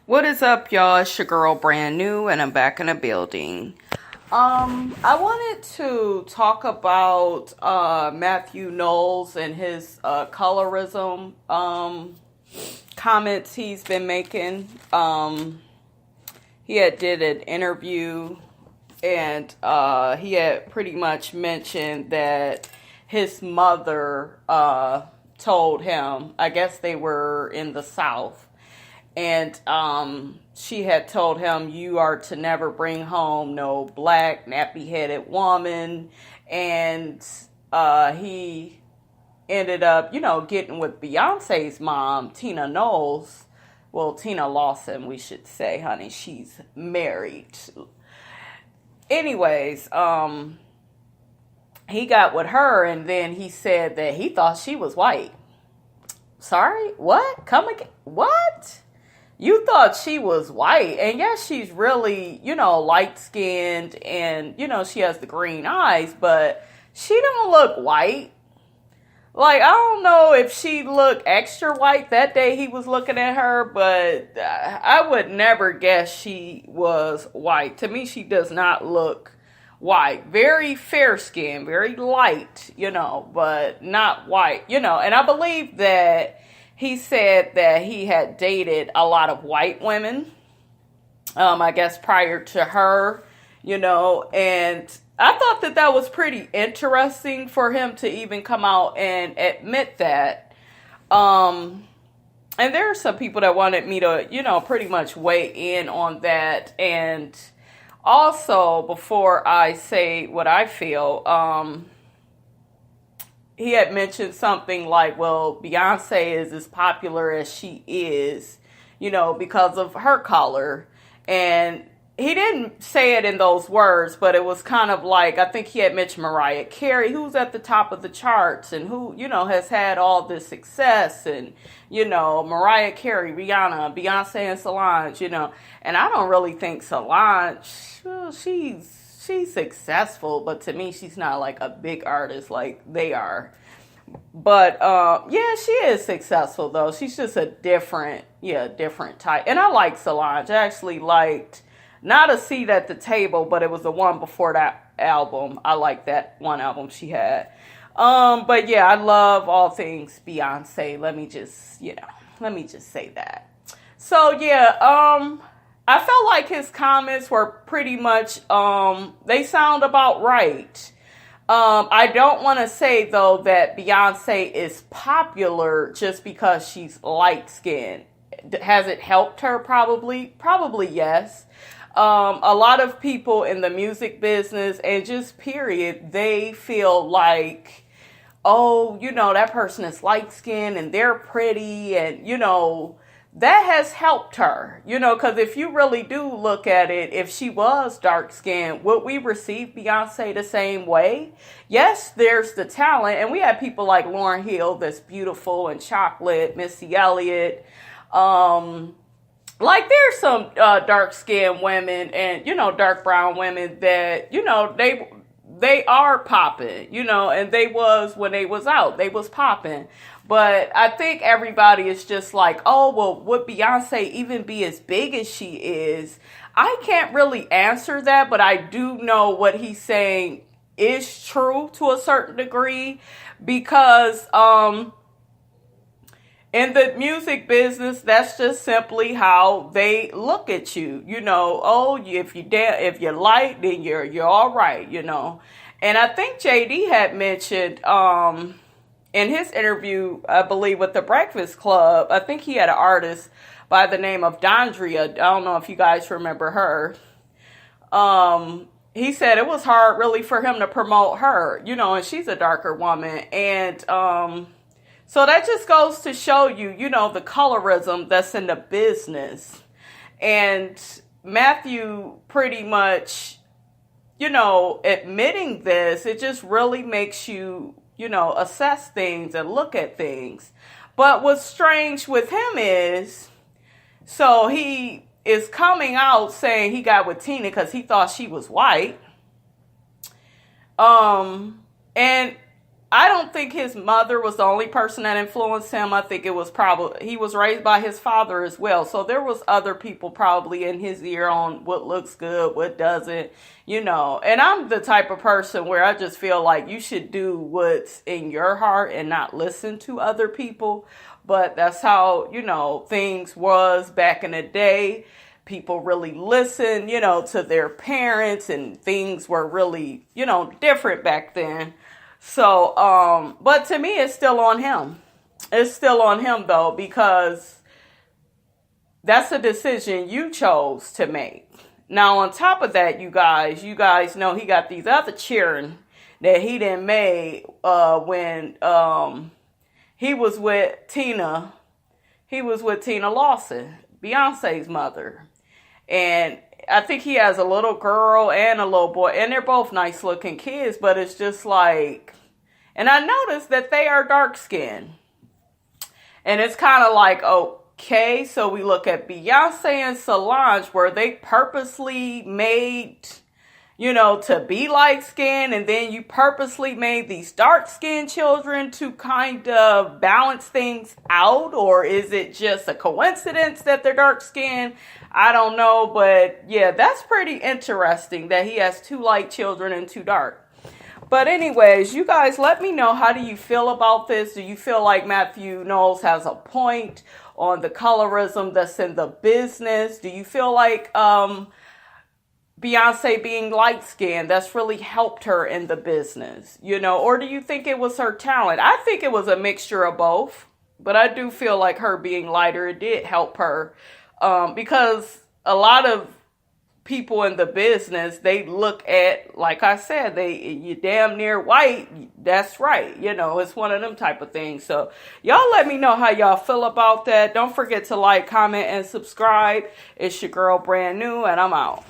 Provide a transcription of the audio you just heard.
What is up, y'all? It's your girl, Brand New, and I'm back in the building. I wanted to talk about Matthew Knowles and his colorism comments he's been making. He had did an interview, and he had pretty much mentioned that his mother told him, I guess they were in the South, and she had told him, you are to never bring home no black, nappy-headed woman. And he ended up, getting with Beyonce's mom, Tina Knowles. Well, Tina Lawson, we should say, honey. She's married. Anyways, he got with her, and then he said that he thought she was white. Sorry? What? Come again? What? You thought she was white, and yes, she's really, light-skinned, and, she has the green eyes, but she don't look white. Like, I don't know if she looked extra white that day he was looking at her, but I would never guess she was white. To me, she does not look white. Very fair skin, very light, but not white, and I believe that he said that he had dated a lot of white women, I guess prior to her, and I thought that was pretty interesting for him to even come out and admit that. And there are some people that wanted me to, pretty much weigh in on that. And also, before I say what I feel, he had mentioned something like, well, Beyonce is as popular as she is, because of her color. And he didn't say it in those words, but it was kind of like, I think he had mentioned Mariah Carey, who's at the top of the charts and who, has had all this success. And, Mariah Carey, Rihanna, Beyonce, and Solange, And I don't really think Solange, well, she's successful, but to me, she's not like a big artist like they are. But yeah, she is successful though. She's just a different type. And I like Solange. I actually liked not A Seat at the Table, but it was the one before that album. I like that one album she had. But yeah, I love all things Beyonce. Let me just say that. So yeah, I felt like his comments were pretty much, they sound about right. I don't want to say, though, that Beyonce is popular just because she's light-skinned. Has it helped her? Probably yes. A lot of people in the music business and just period, they feel like, oh, that person is light-skinned and they're pretty and, that has helped her, because if you really do look at it, if she was dark-skinned, would we receive Beyonce the same way? Yes, there's the talent, and we have people like Lauryn Hill that's beautiful and chocolate, Missy Elliott. Like there's some dark-skinned women and, dark brown women that, they are popping, and they was, when they was out, they was popping. But I think everybody is just like, oh, well, would Beyonce even be as big as she is? I can't really answer that, but I do know what he's saying is true to a certain degree because in the music business, that's just simply how they look at you. Oh, if you're light, then you're all right, And I think JD had mentioned in his interview, I believe, with the Breakfast Club, I think he had an artist by the name of Dondria. I don't know if you guys remember her. He said it was hard really for him to promote her, and she's a darker woman. And so that just goes to show you, the colorism that's in the business. And Matthew pretty much, admitting this, it just really makes you, assess things and look at things. But what's strange with him is, so he is coming out saying he got with Tina because he thought she was white. And I don't think his mother was the only person that influenced him. I think it was probably, he was raised by his father as well. So there was other people probably in his ear on what looks good, what doesn't, you know. And I'm the type of person where I just feel like you should do what's in your heart and not listen to other people. But that's how, you know, things was back in the day. People really listened, you know, to their parents, and things were really, you know, different back then. So, but to me, it's still on him. It's still on him, though, because that's a decision you chose to make. Now, on top of that, you guys know he got these other children that he done made when he was with Tina. He was with Tina Lawson, Beyonce's mother. And I think he has a little girl and a little boy, and they're both nice looking kids, but it's just like, and I noticed that they are dark skinned. And it's kind of like, okay, so we look at Beyonce and Solange, where they purposely made, you know, to be light skinned, and then you purposely made these dark skinned children to kind of balance things out, or is it just a coincidence that they're dark skinned? I don't know, but yeah, that's pretty interesting that he has 2 light children and 2 dark. But anyways, you guys, let me know, how do you feel about this? Do you feel like Matthew Knowles has a point on the colorism that's in the business? Do you feel like Beyonce being light-skinned, that's really helped her in the business, you know? Or do you think it was her talent? I think it was a mixture of both, but I do feel like her being lighter, it did help her, because a lot of people in the business, they look at, like I said, you damn near white, that's right, you know, it's one of them type of things. So y'all let me know how y'all feel about that. Don't forget to like, comment, and subscribe. It's your girl Brand New, and I'm out.